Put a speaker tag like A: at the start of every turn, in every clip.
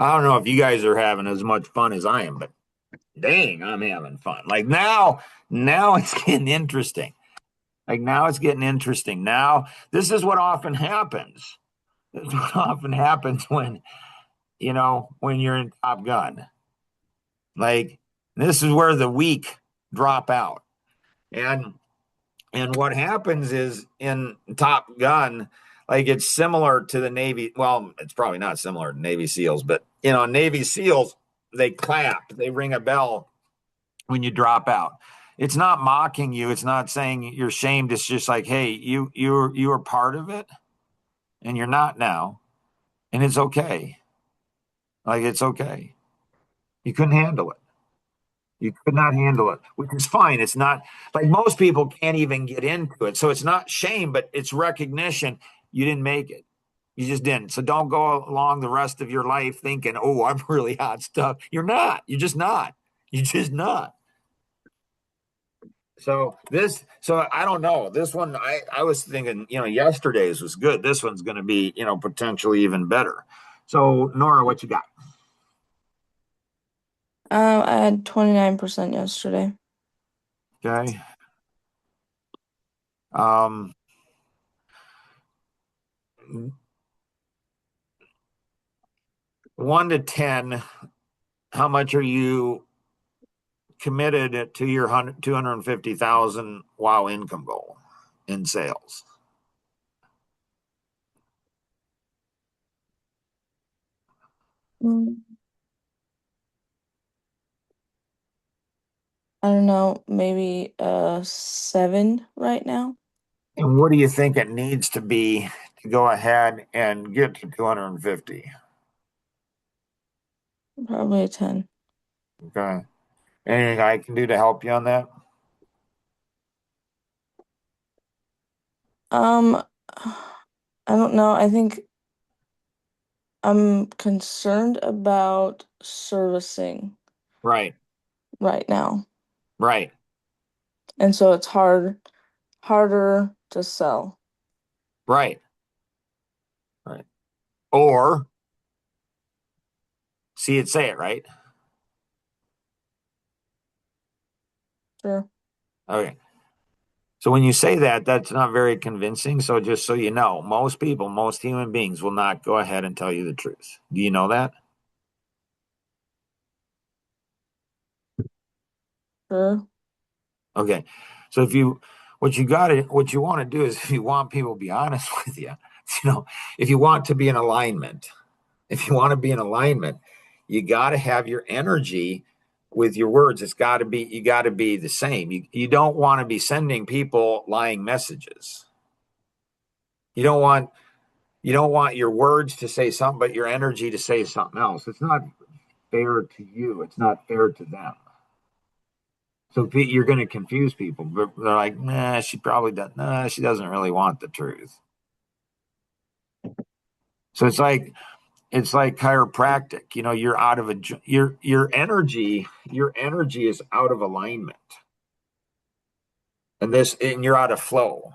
A: I don't know if you guys are having as much fun as I am, but dang, I'm having fun. Like now it's getting interesting. Like now it's getting interesting. Now, this is what often happens. This is what often happens when you're in Top Gun. Like this is where the weak drop out. And and what happens is in Top Gun, like it's similar to the Navy. Well, it's probably not similar to Navy SEALs, but Navy SEALs, they clap, they ring a bell when you drop out. It's not mocking you. It's not saying you're shamed. It's just like, hey, you are part of it, and you're not now, and it's okay. Like it's okay. You couldn't handle it. You could not handle it, which is fine. It's not like most people can't even get into it. So it's not shame, but it's recognition. You didn't make it. You just didn't. So don't go along the rest of your life thinking, oh, I'm really hot stuff. You're not. You're just not. You're just not. So I don't know. This one, I was thinking, yesterday's was good. This one's going to be, potentially even better. So Nora, what you got?
B: I had 29% yesterday.
A: Okay. Um, 1 to 10, how much are you committed to your 250,000 wow income goal in sales?
B: Mm. I don't know, maybe 7 right now.
A: And what do you think it needs to be to go ahead and get to 250?
B: Probably a 10.
A: Okay. Anything I can do to help you on that?
B: Um, I don't know. I think I'm concerned about servicing
A: Right.
B: right now.
A: Right.
B: And so it's harder to sell.
A: Right. Right. Or see it, say it, right?
B: Sure.
A: Okay. So when you say that, that's not very convincing. So just so you know, most people, most human beings will not go ahead and tell you the truth. Do you know that?
B: Sure.
A: Okay. So what you want to do is if you want people to be honest with you, if you want to be in alignment, if you want to be in alignment, you got to have your energy with your words. You got to be the same. You don't want to be sending people lying messages. You don't want, you don't want your words to say something, but your energy to say something else. It's not fair to you. It's not fair to them. So you're going to confuse people. But they're like, nah, she probably does. Nah, she doesn't really want the truth. So it's like chiropractic. You're out of your energy is out of alignment, and you're out of flow.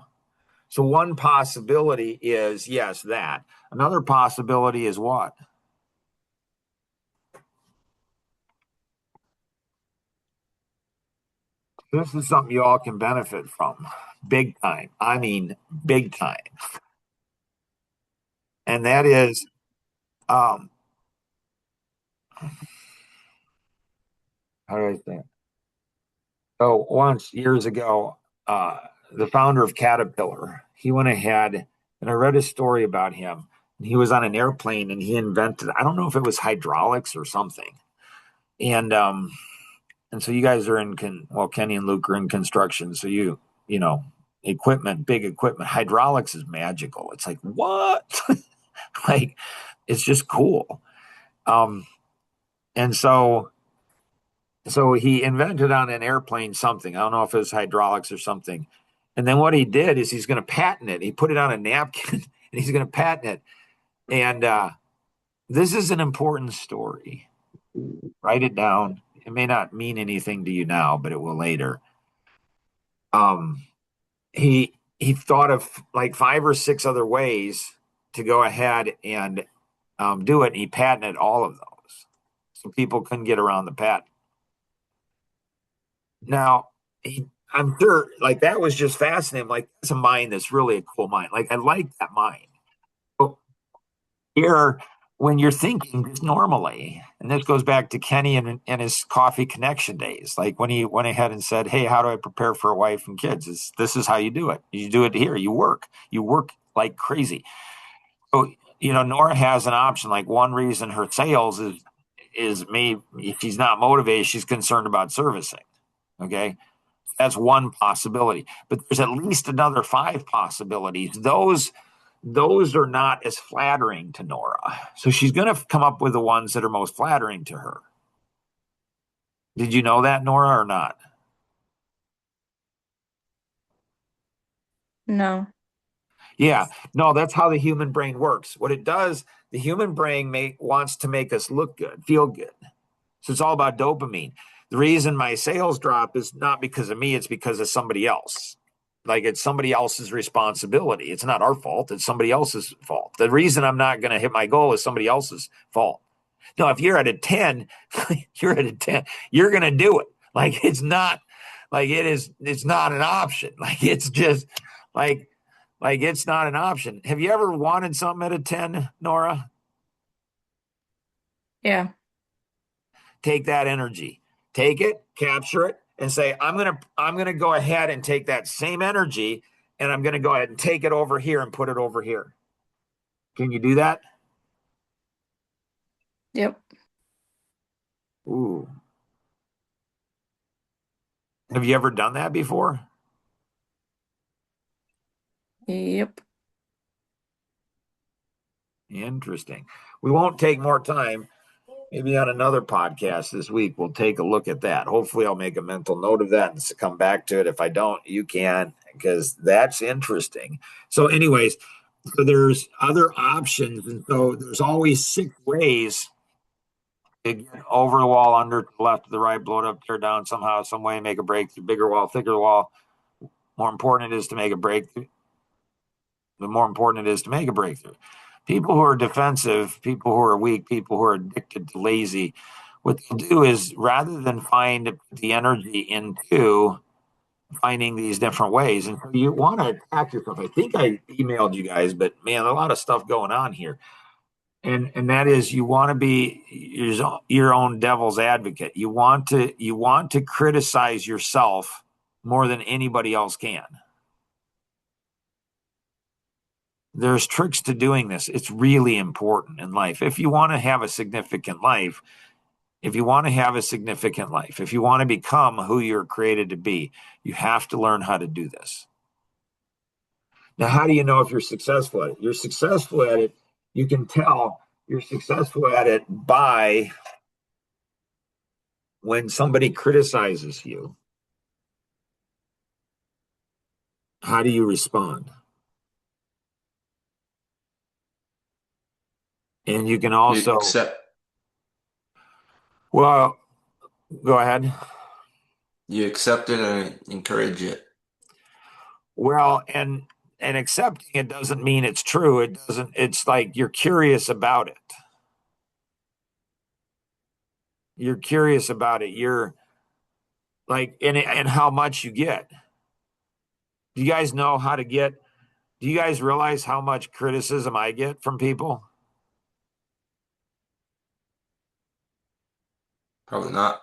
A: So one possibility is yes, that. Another possibility is what? This is something you all can benefit from, big time. I mean, big time, and that is um, how do I say it? So once years ago, uh, the founder of Caterpillar, he went ahead and I read a story about him. He was on an airplane and he invented, I don't know if it was hydraulics or something. And and so you guys are well, Kenny and Luke are in construction. So you know, equipment, big equipment, hydraulics is magical. It's like, what? Like, it's just cool. Um, and so he invented on an airplane something. I don't know if it was hydraulics or something. And then what he did is he's going to patent it. He put it on a napkin and he's going to patent it. And this is an important story. Write it down. It may not mean anything to you now, but it will later. Um, he thought of like 5 or 6 other ways to go ahead and do it. And he patented all of those. so people couldn't get around the patent. Now, I'm sure, like, that was just fascinating. Like, that's a mind that's really a cool mind. Like, I like that mind. So here, when you're thinking just normally, and this goes back to Kenny and his coffee connection days, like when he went ahead and said, "Hey, how do I prepare for a wife and kids? This is how you do it. You do it here. You work like crazy." So, Nora has an option. Like, one reason her sales is maybe if she's not motivated, she's concerned about servicing. Okay. That's one possibility, but there's at least another 5 possibilities. Those are not as flattering to Nora. So she's going to come up with the ones that are most flattering to her. Did you know that, Nora, or not?
B: No.
A: Yeah, no, that's how the human brain works. What it does, the human brain wants to make us look good, feel good. So it's all about dopamine. The reason my sales drop is not because of me, it's because of somebody else. Like, it's somebody else's responsibility. It's not our fault, it's somebody else's fault. The reason I'm not going to hit my goal is somebody else's fault. No, if you're at a 10, you're at a 10, you're going to do it. Like, it's not an option. Like, it's just like it's not an option. Have you ever wanted something at a 10, Nora?
B: Yeah.
A: Take that energy, take it, capture it, and say, I'm gonna go ahead and take that same energy, and I'm gonna go ahead and take it over here and put it over here. Can you do that?
B: Yep.
A: Ooh. Have you ever done that before?
B: Yep.
A: Interesting. We won't take more time. Maybe on another podcast this week, we'll take a look at that. Hopefully, I'll make a mental note of that and come back to it. If I don't, you can, because that's interesting. So, anyways, so there's other options. And so there's always 6 ways to get over the wall, under, to the left, to the right, blow it up, tear down somehow, some way, make a breakthrough, bigger wall, thicker wall. More important it is to make a breakthrough. The more important it is to make a breakthrough. People who are defensive, people who are weak, people who are addicted to lazy, what they'll do is, rather than find the energy into finding these different ways, and so you want to attack yourself. I think I emailed you guys, but man, a lot of stuff going on here. And that is, you want to be your own devil's advocate. You want to criticize yourself more than anybody else can. There's tricks to doing this. It's really important in life. If you want to have a significant life, if you want to become who you're created to be, you have to learn how to do this. Now, how do you know if you're successful at it? You're successful at it. You can tell you're successful at it by when somebody criticizes you. How do you respond? And you can
C: You
A: also,
C: accept
A: well, go ahead.
C: you accept it and encourage it.
A: Well, and accepting it doesn't mean it's true. It doesn't, it's like you're curious about it. You're curious about it. You're like, and how much you get. Do you guys know how to get, do you guys realize how much criticism I get from people?
C: Probably not.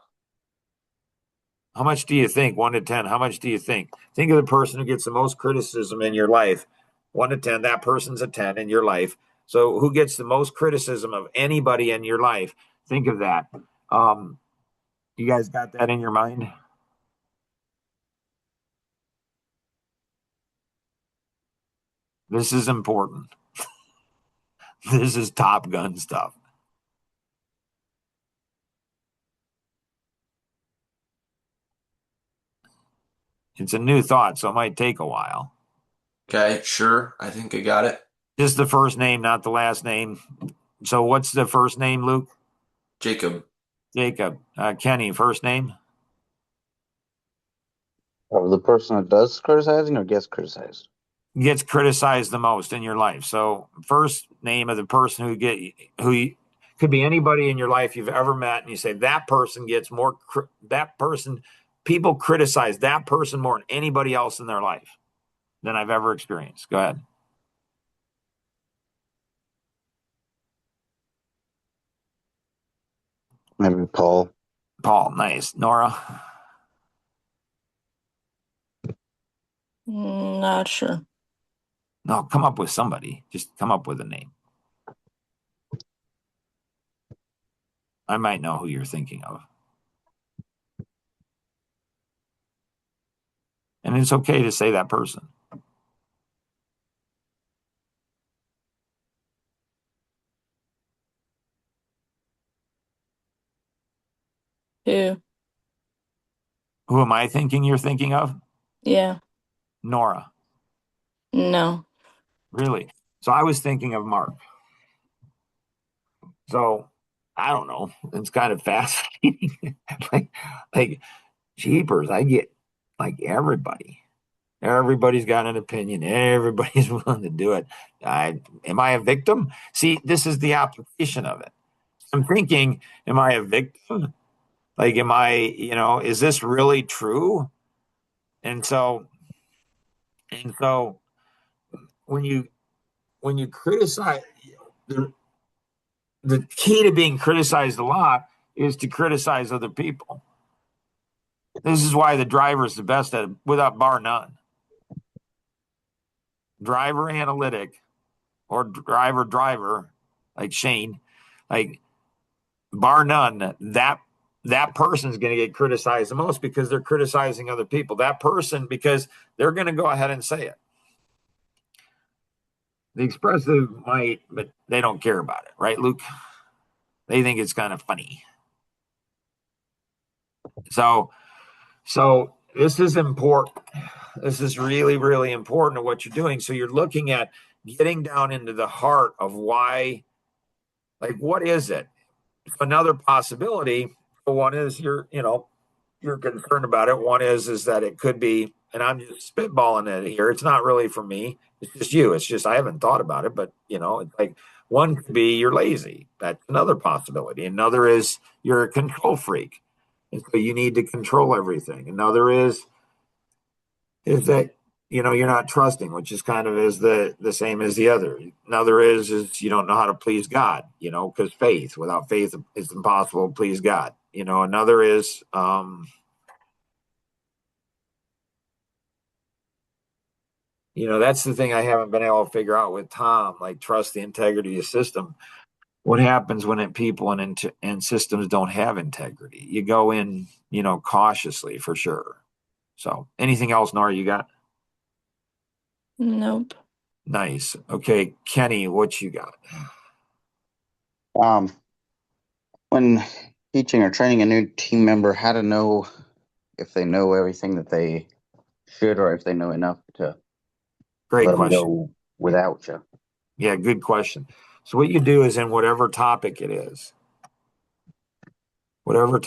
A: How much do you think? 1 to 10. How much do you think? Think of the person who gets the most criticism in your life. 1 to 10, that person's a 10 in your life. So who gets the most criticism of anybody in your life? Think of that. You guys got that in your mind? This is important. This is Top Gun stuff. It's a new thought, so it might take a while.
C: Okay, sure. I think I got it.
A: Just the first name, not the last name. So what's the first name, Luke?
C: Jacob.
A: Jacob. Kenny, first name?
D: Of the person that does criticizing or gets criticized?
A: Gets criticized the most in your life. So first name of the person Could be anybody in your life you've ever met, and you say that person gets more. People criticize that person more than anybody else in their life than I've ever experienced. Go ahead.
D: Maybe Paul.
A: Paul, nice. Nora.
B: Not sure.
A: No, come up with somebody. Just come up with a name. I might know who you're thinking of. And it's okay to say that person.
B: Who?
A: Who am I thinking you're thinking of?
B: Yeah.
A: Nora.
B: No.
A: Really? So I was thinking of Mark. So I don't know. It's kind of fascinating. like jeepers, I get like everybody. Everybody's got an opinion. Everybody's willing to do it. Am I a victim? See, this is the application of it. I'm thinking, am I a victim? Like, am I, is this really true? And so when you criticize, the the key to being criticized a lot is to criticize other people. This is why the driver is the best at it, without bar none. Driver analytic or driver, like Shane, like bar none, that person's going to get criticized the most because they're criticizing other people. That person, because they're going to go ahead and say it. The expressive might, but they don't care about it, right, Luke? They think it's kind of funny. So this is important. This is really, really important to what you're doing. So you're looking at getting down into the heart of why, like, what is it? Another possibility, one is you're concerned about it. One is that it could be, and I'm just spitballing it here. It's not really for me. It's just you. It's just I haven't thought about it, but it's like one could be you're lazy. That's another possibility. Another is you're a control freak, and so you need to control everything. Another is that you're not trusting, which is kind of is the same as the other. Another is you don't know how to please God, because without faith it's impossible to please God. Another is that's the thing I haven't been able to figure out with Tom, like trust the integrity of the system. What happens when people and systems don't have integrity? You go in, cautiously for sure. So anything else, Nora, you got?
B: Nope.
A: Nice. Okay, Kenny, what you got?
D: When teaching or training a new team member, how to know if they know everything that they should, or if they know enough to
A: Great
D: let them
A: question.
D: go without you.
A: Yeah, good question. So what you do is in whatever topic it is, whatever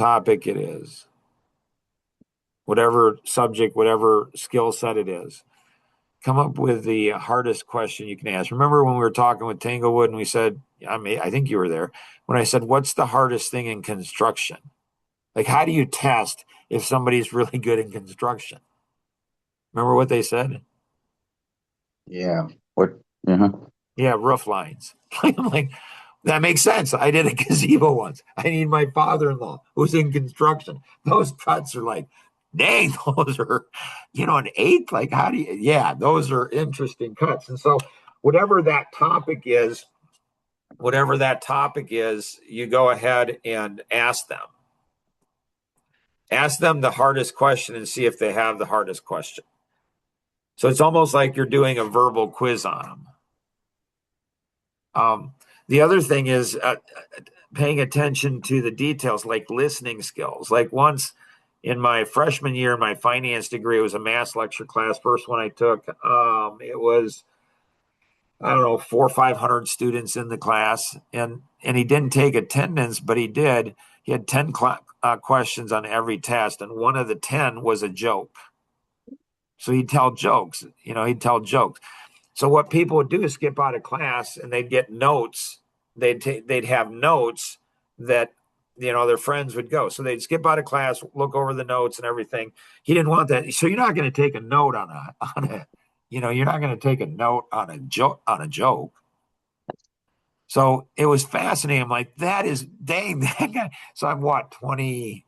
A: subject, whatever skill set it is, come up with the hardest question you can ask. Remember when we were talking with Tanglewood and we said, I think you were there, when I said, what's the hardest thing in construction? Like, how do you test if somebody's really good in construction? Remember what they said?
D: Yeah. What? Uh-huh.
A: Yeah, roof lines. I'm like, that makes sense. I did a gazebo once. I need my father-in-law who's in construction. Those cuts are like, dang, those are, an eighth. Like, how do you, yeah, those are interesting cuts. And so whatever that topic is, you go ahead and ask them. Ask them the hardest question and see if they have the hardest question. So it's almost like you're doing a verbal quiz on them. The other thing is paying attention to the details, like listening skills. Like once in my freshman year, my finance degree, it was a math lecture class. First one I took, it was, I don't know, 400 or 500 students in the class, and he didn't take attendance, but he did. He had 10 questions on every test, and one of the 10 was a joke. So he'd tell jokes. So what people would do is skip out of class, and they'd get notes they'd have notes that their friends would go. So they'd skip out of class, look over the notes and everything. He didn't want that. So you're not going to take a note on a you're not going to take a note on a joke. So it was fascinating. I'm like, that is dang that guy. So I'm what, 20,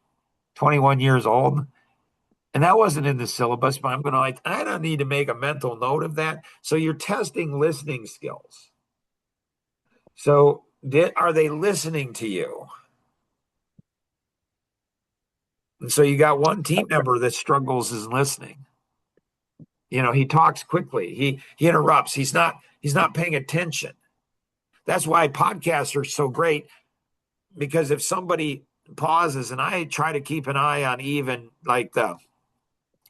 A: 21 years old. And that wasn't in the syllabus, but I'm going to I don't need to make a mental note of that. So you're testing listening skills. So are they listening to you? And so you got one team member that struggles in listening. He talks quickly. He interrupts. He's not paying attention. That's why podcasts are so great, because if somebody pauses, and I try to keep an eye on even like the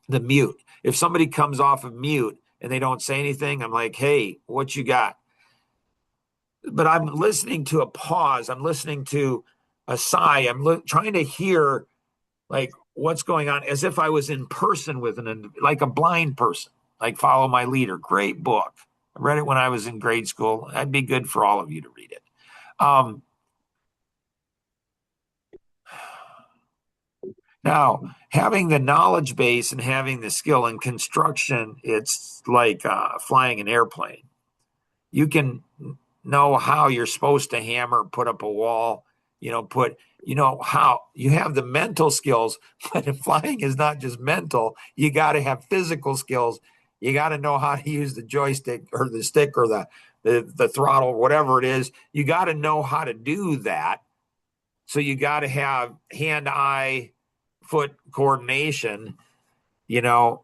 A: mute. If somebody comes off of mute and they don't say anything, I'm like, hey, what you got? But I'm listening to a pause. I'm listening to a sigh. I'm trying to hear like what's going on, as if I was in person with like a blind person, like Follow My Leader. Great book. I read it when I was in grade school. That'd be good for all of you to read it. Now, having the knowledge base and having the skill in construction, it's like flying an airplane. You can know how you're supposed to hammer, put up a wall, how you have the mental skills, but flying is not just mental. You got to have physical skills. You got to know how to use the joystick or the stick or the throttle, whatever it is. You got to know how to do that. So you got to have hand-eye foot coordination, to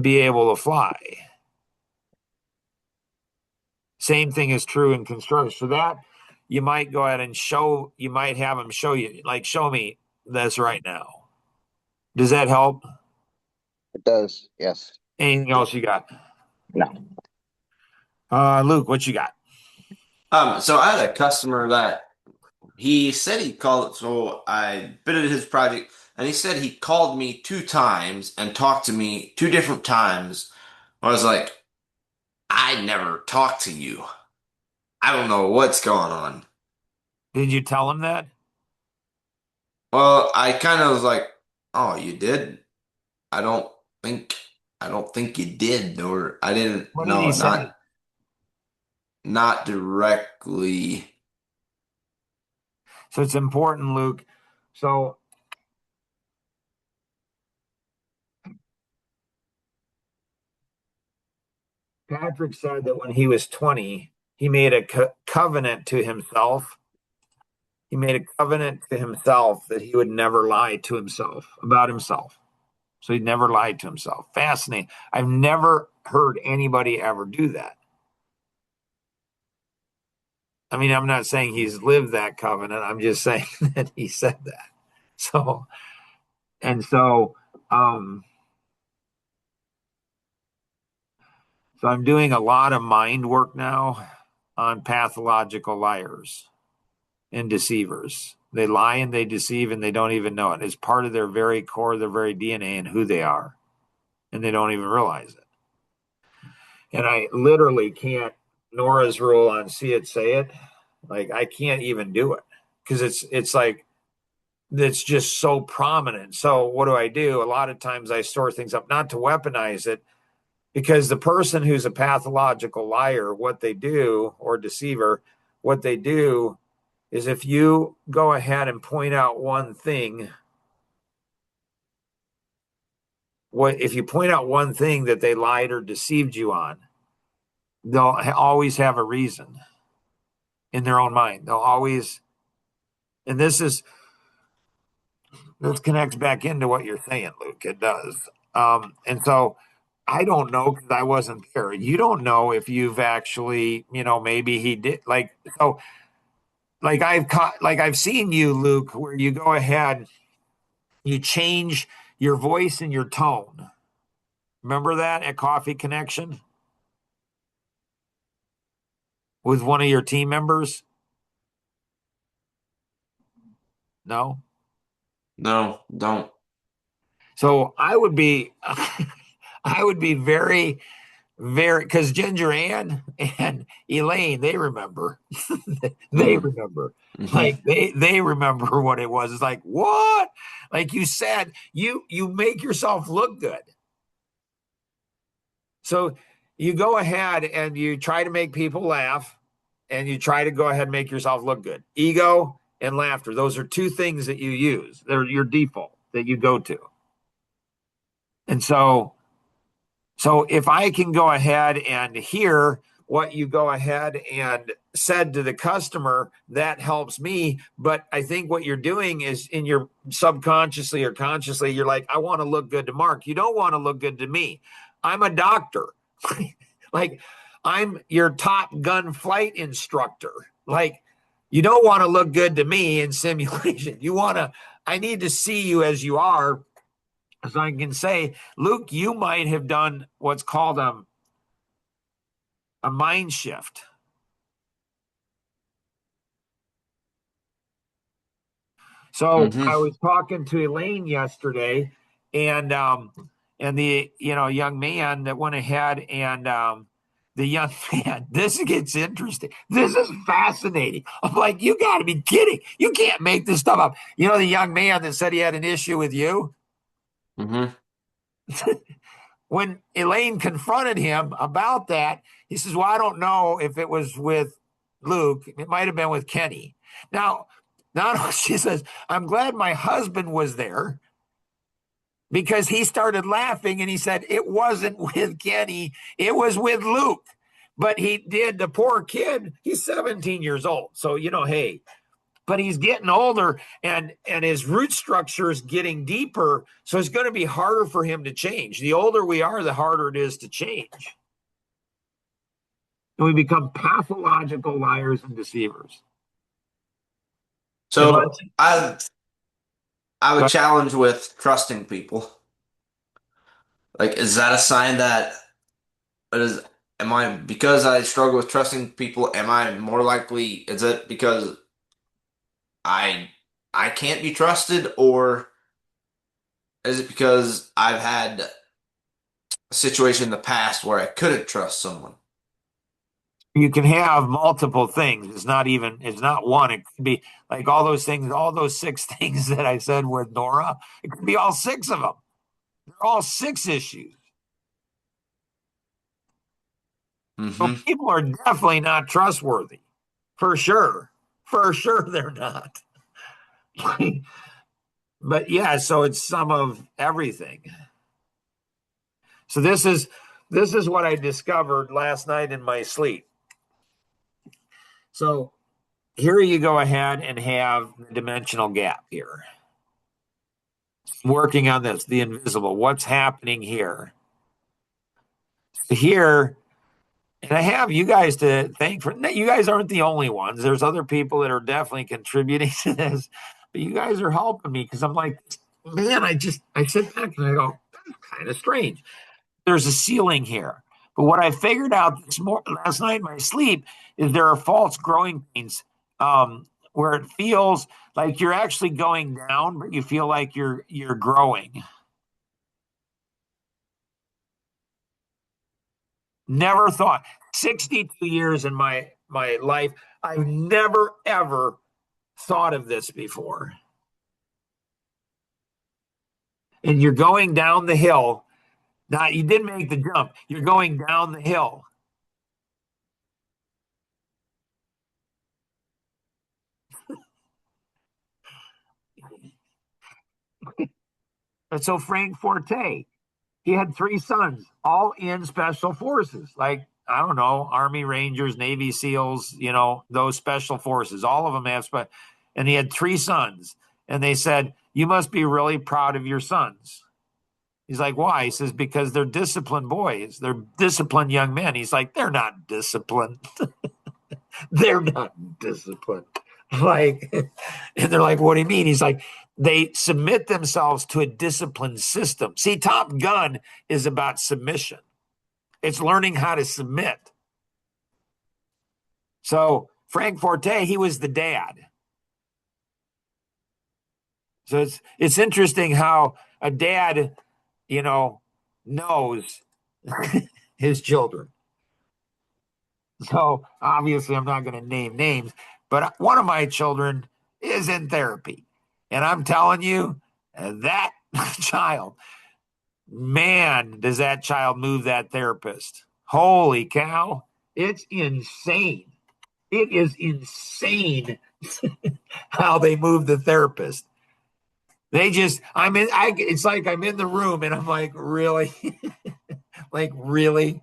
A: be able to fly. Same thing is true in construction. So that you might go ahead and you might have them show you, like, show me this right now. Does that help?
D: It does, yes.
A: Anything else you got?
D: No.
A: Luke, what you got?
C: So I had a customer that he said he called, so I bidded his project, and he said he called me 2 times and talked to me 2 different times. I was like, I never talked to you. I don't know what's going on.
A: Did you tell him that?
C: Well, I kind of was like, oh, you did? I don't think I don't think you did, or I didn't.
A: What did
C: No,
A: he say?
C: not directly.
A: So it's important, Luke. So Patrick said that when he was 20, he made a covenant to himself. He made a covenant to himself that he would never lie to himself about himself. So he never lied to himself. Fascinating. I've never heard anybody ever do that. I mean, I'm not saying he's lived that covenant. I'm just saying that he said that. So, so I'm doing a lot of mind work now on pathological liars and deceivers. They lie and they deceive and they don't even know it. It's part of their very core, their very DNA and who they are. And they don't even realize it. And I literally can't, Nora's rule on see it, say it. Like, I can't even do it because it's like, it's just so prominent. So what do? A lot of times I store things up, not to weaponize it, because the person who's a pathological liar, what they do, or deceiver, what they do is, if you go ahead and point out one thing, if you point out one thing that they lied or deceived you on, they'll always have a reason in their own mind. They'll always, and this connects back into what you're saying, Luke. It does. And so I don't know, because I wasn't there. You don't know if you've actually, maybe he did, I've seen you, Luke, where you go ahead, you change your voice and your tone. Remember that at Coffee Connection with one of your team members? No?
C: No, don't.
A: So I would be I would be very, very, because Ginger Ann and Elaine, they remember. They
C: Mm.
A: remember.
C: Mhm.
A: Like they remember what it was. It's like, what? Like you said, you make yourself look good. So you go ahead and you try to make people laugh, and you try to go ahead and make yourself look good. Ego and laughter. Those are two things that you use. They're your default that you go to. And so if I can go ahead and hear what you go ahead and said to the customer, that helps me. But I think what you're doing is in your subconsciously or consciously, you're like, I want to look good to Mark. You don't want to look good to me. I'm a doctor. Like I'm your Top Gun flight instructor. Like you don't want to look good to me in simulation. I need to see you as you are. So I can say, Luke, you might have done what's called a mind shift. So
C: Mhm.
A: I was talking to Elaine yesterday, and the young man that went ahead and the young man. This gets interesting. This is fascinating. I'm like, you got to be kidding! You can't make this stuff up. You know, the young man that said he had an issue with you.
C: Mhm.
A: When Elaine confronted him about that, he says, well, I don't know if it was with Luke. It might have been with Kenny. Now, she says, I'm glad my husband was there because he started laughing and he said, it wasn't with Kenny, it was with Luke. But he did, the poor kid, he's 17 years old. So, hey, but he's getting older and his root structure is getting deeper, so it's going to be harder for him to change. The older we are, the harder it is to change, and we become pathological liars and deceivers.
C: So
A: Unless,
C: I would challenge with trusting people. Like, is that a sign that is am I because I struggle with trusting people, am I more likely, is it because I I can't be trusted, or is it because I've had a situation in the past where I couldn't trust someone?
A: you can have multiple things. It's not one. It could be like all those things, all those six things that I said with Nora. It could be all six of them. They're all six issues. So
C: Hmm.
A: people are definitely not trustworthy. For sure. For sure they're not. But yeah, so it's some of everything. So this is what I discovered last night in my sleep. So here you go ahead and have the dimensional gap here. Working on this, the invisible. What's happening here? Here, and I have you guys to thank for. You guys aren't the only ones. There's other people that are definitely contributing to this, but you guys are helping me because I'm like, man, I sit back and I go, that's kind of strange. There's a ceiling here. But what I figured out last night in my sleep is there are false growing pains, where it feels like you're actually going down, but you feel like you're growing. Never thought. 62 years in my life, I've never ever thought of this before. And you're going down the hill. Now you didn't make the jump. You're going down the hill. And so Frank Forte, he had three sons, all in special forces, like I don't know, Army Rangers, Navy SEALs, those special forces. All of them have and he had three sons, and they said, "You must be really proud of your sons." He's like, "Why?" He says, "Because they're disciplined boys. They're disciplined young men." He's like, "They're not disciplined. They're not disciplined." Like, and they're like, "What do you mean?" He's like, they submit themselves to a disciplined system. See, Top Gun is about submission. It's learning how to submit. So Frank Forte, he was the dad. So it's interesting how a dad, knows his children. So obviously, I'm not going to name names, but one of my children is in therapy. And I'm telling you, that child, man, does that child move that therapist. Holy cow. It's insane. It is insane how they move the therapist. It's like I'm in the room and I'm like, really? Like, really?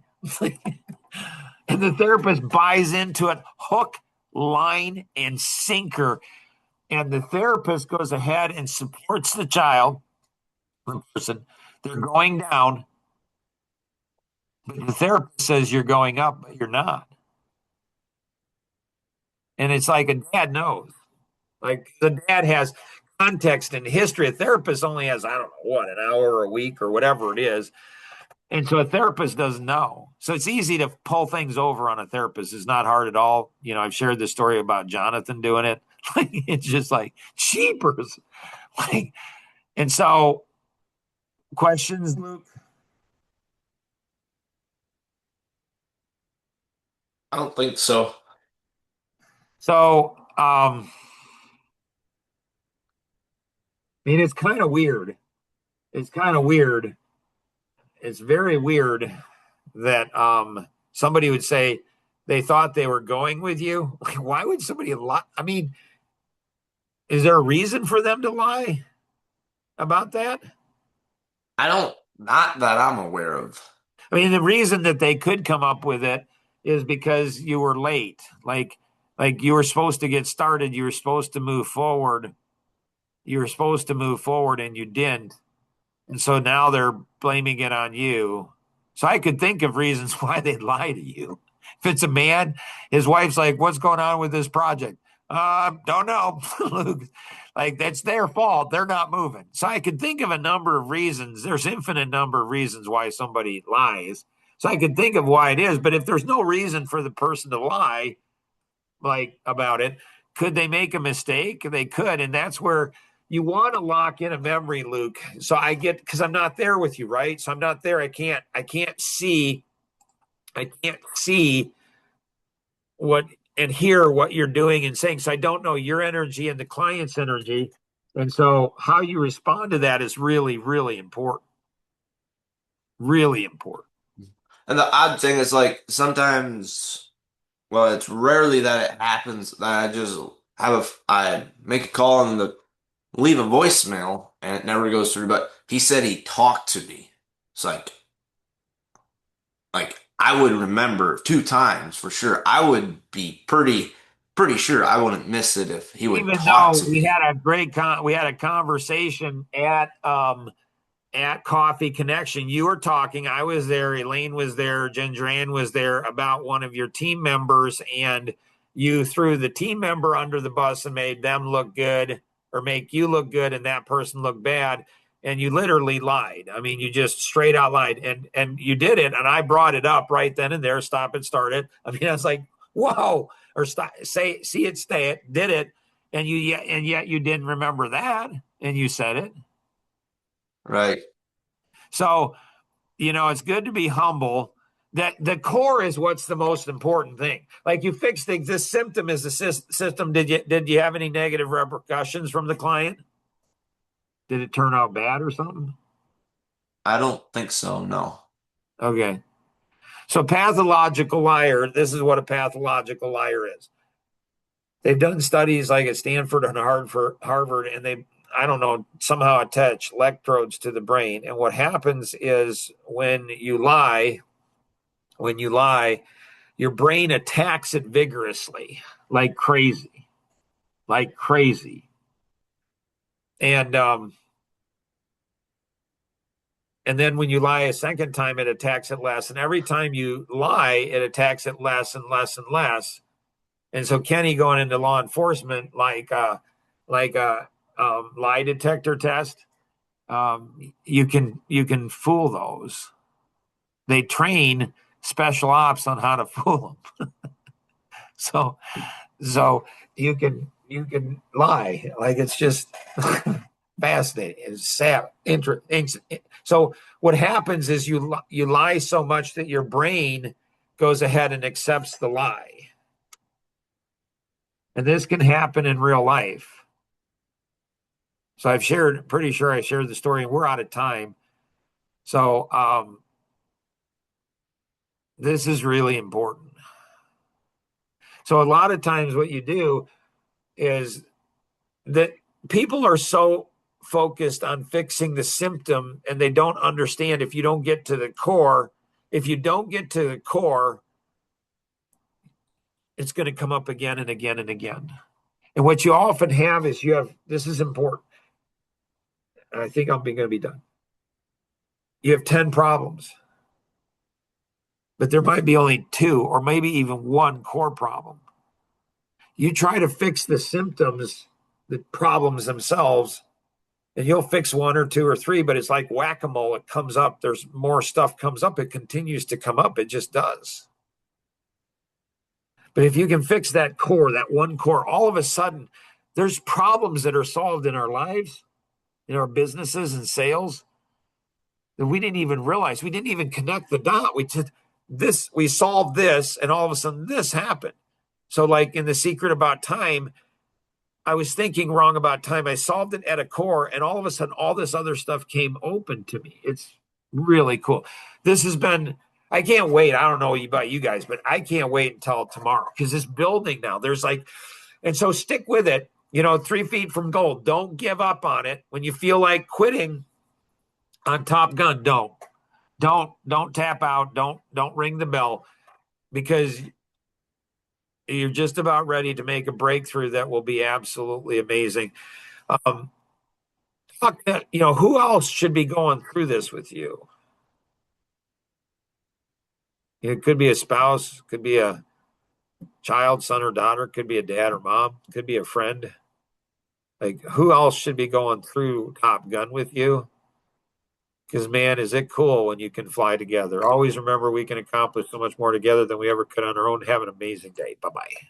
A: And the therapist buys into it hook, line, and sinker. And the therapist goes ahead and supports the child, the person. They're going down. But the therapist says you're going up, but you're not. And it's like a dad knows. Like the dad has context and history. A therapist only has, I don't know, what, an hour or a week or whatever it is. And so a therapist doesn't know. So it's easy to pull things over on a therapist. It's not hard at all. You know, I've shared the story about Jonathan doing it. Like, it's just like cheapers. Like, and so questions, Luke?
C: I don't think so.
A: So, I mean, it's kind of weird. It's kind of weird. It's very weird that somebody would say they thought they were going with you. Like, why would somebody lie? I mean, is there a reason for them to lie about that?
C: Not that I'm aware of.
A: I mean, the reason that they could come up with it is because you were late. Like you were supposed to get started. You were supposed to move forward. You were supposed to move forward and you didn't. And so now they're blaming it on you. So I could think of reasons why they'd lie to you. If it's a man, his wife's like, what's going on with this project? Don't know. Like, that's their fault. They're not moving. So I could think of a number of reasons. There's infinite number of reasons why somebody lies. So I could think of why it is. But if there's no reason for the person to lie, like, about it, could they make a mistake? They could. And that's where you want to lock in a memory, Luke. So I get, because I'm not there with you, right? So I'm not there. I can't see what and hear what you're doing and saying. So I don't know your energy and the client's energy. And so how you respond to that is really, really important. Really important.
C: And the odd thing is, like, sometimes, well, it's rarely that it happens that I make a call and leave a voicemail and it never goes through. But he said he talked to me. It's like I would remember 2 times for sure. I would be pretty sure I wouldn't miss it if he would talk to me.
A: We had a conversation at Coffee Connection. You were talking. I was there. Elaine was there. Ginger Ann was there about one of your team members, and you threw the team member under the bus and made them look good, or make you look good, and that person look bad. And you literally lied. I mean, you just straight out lied, and you did it. And I brought it up right then and there. Stop it, start it. I mean, I was like, whoa, or stop, say, see it, stay it, did it, and yet you didn't remember that, and you said it.
C: Right.
A: So, you know, it's good to be humble. That the core is what's the most important thing. Like, you fix things. This symptom is the system. Did you have any negative repercussions from the client? Did it turn out bad or something?
C: I don't think so, no.
A: Okay. So pathological liar, this is what a pathological liar is. They've done studies like at Stanford and Harvard, and they, I don't know, somehow attach electrodes to the brain. And what happens is when you lie, your brain attacks it vigorously, like crazy. And then when you lie a second time, it attacks it less. And every time you lie, it attacks it less and less and less. And so Kenny, going into law enforcement, like a lie detector test, you can fool those. They train special ops on how to fool them. So you can lie. Like, it's just fascinating. It's sad. So what happens is you lie so much that your brain goes ahead and accepts the lie. And this can happen in real life. So pretty sure I shared the story, and we're out of time. So this is really important. So a lot of times what you do is that people are so focused on fixing the symptom, and they don't understand if you don't get to the core, it's going to come up again and again and again. And what you often have is this is important. I think I'm going to be done. You have 10 problems, but there might be only 2 or maybe even 1 core problem. You try to fix the symptoms, the problems themselves, and you'll fix 1 or 2 or 3, but it's like whack-a-mole. It comes up. There's more stuff comes up. It continues to come up. It just does. But if you can fix that core, that 1 core, all of a sudden, there's problems that are solved in our lives, in our businesses and sales, that we didn't even realize. We didn't even connect the dot. We solved this, and all of a sudden this happened. So like in The Secret About Time, I was thinking wrong about time. I solved it at a core, and all of a sudden all this other stuff came open to me. It's really cool. This has been, I can't wait. I don't know about you guys, but I can't wait until tomorrow, because it's building now. And so stick with it. 3 feet from gold. Don't give up on it. When you feel like quitting on Top Gun, don't tap out. Don't ring the bell, because you're just about ready to make a breakthrough that will be absolutely amazing. Who else should be going through this with you? It could be a spouse, could be a child, son or daughter, could be a dad or mom, could be a friend. Like, who else should be going through Top Gun with you? Because, man, is it cool when you can fly together. Always remember, we can accomplish so much more together than we ever could on our own. Have an amazing day. Bye-bye.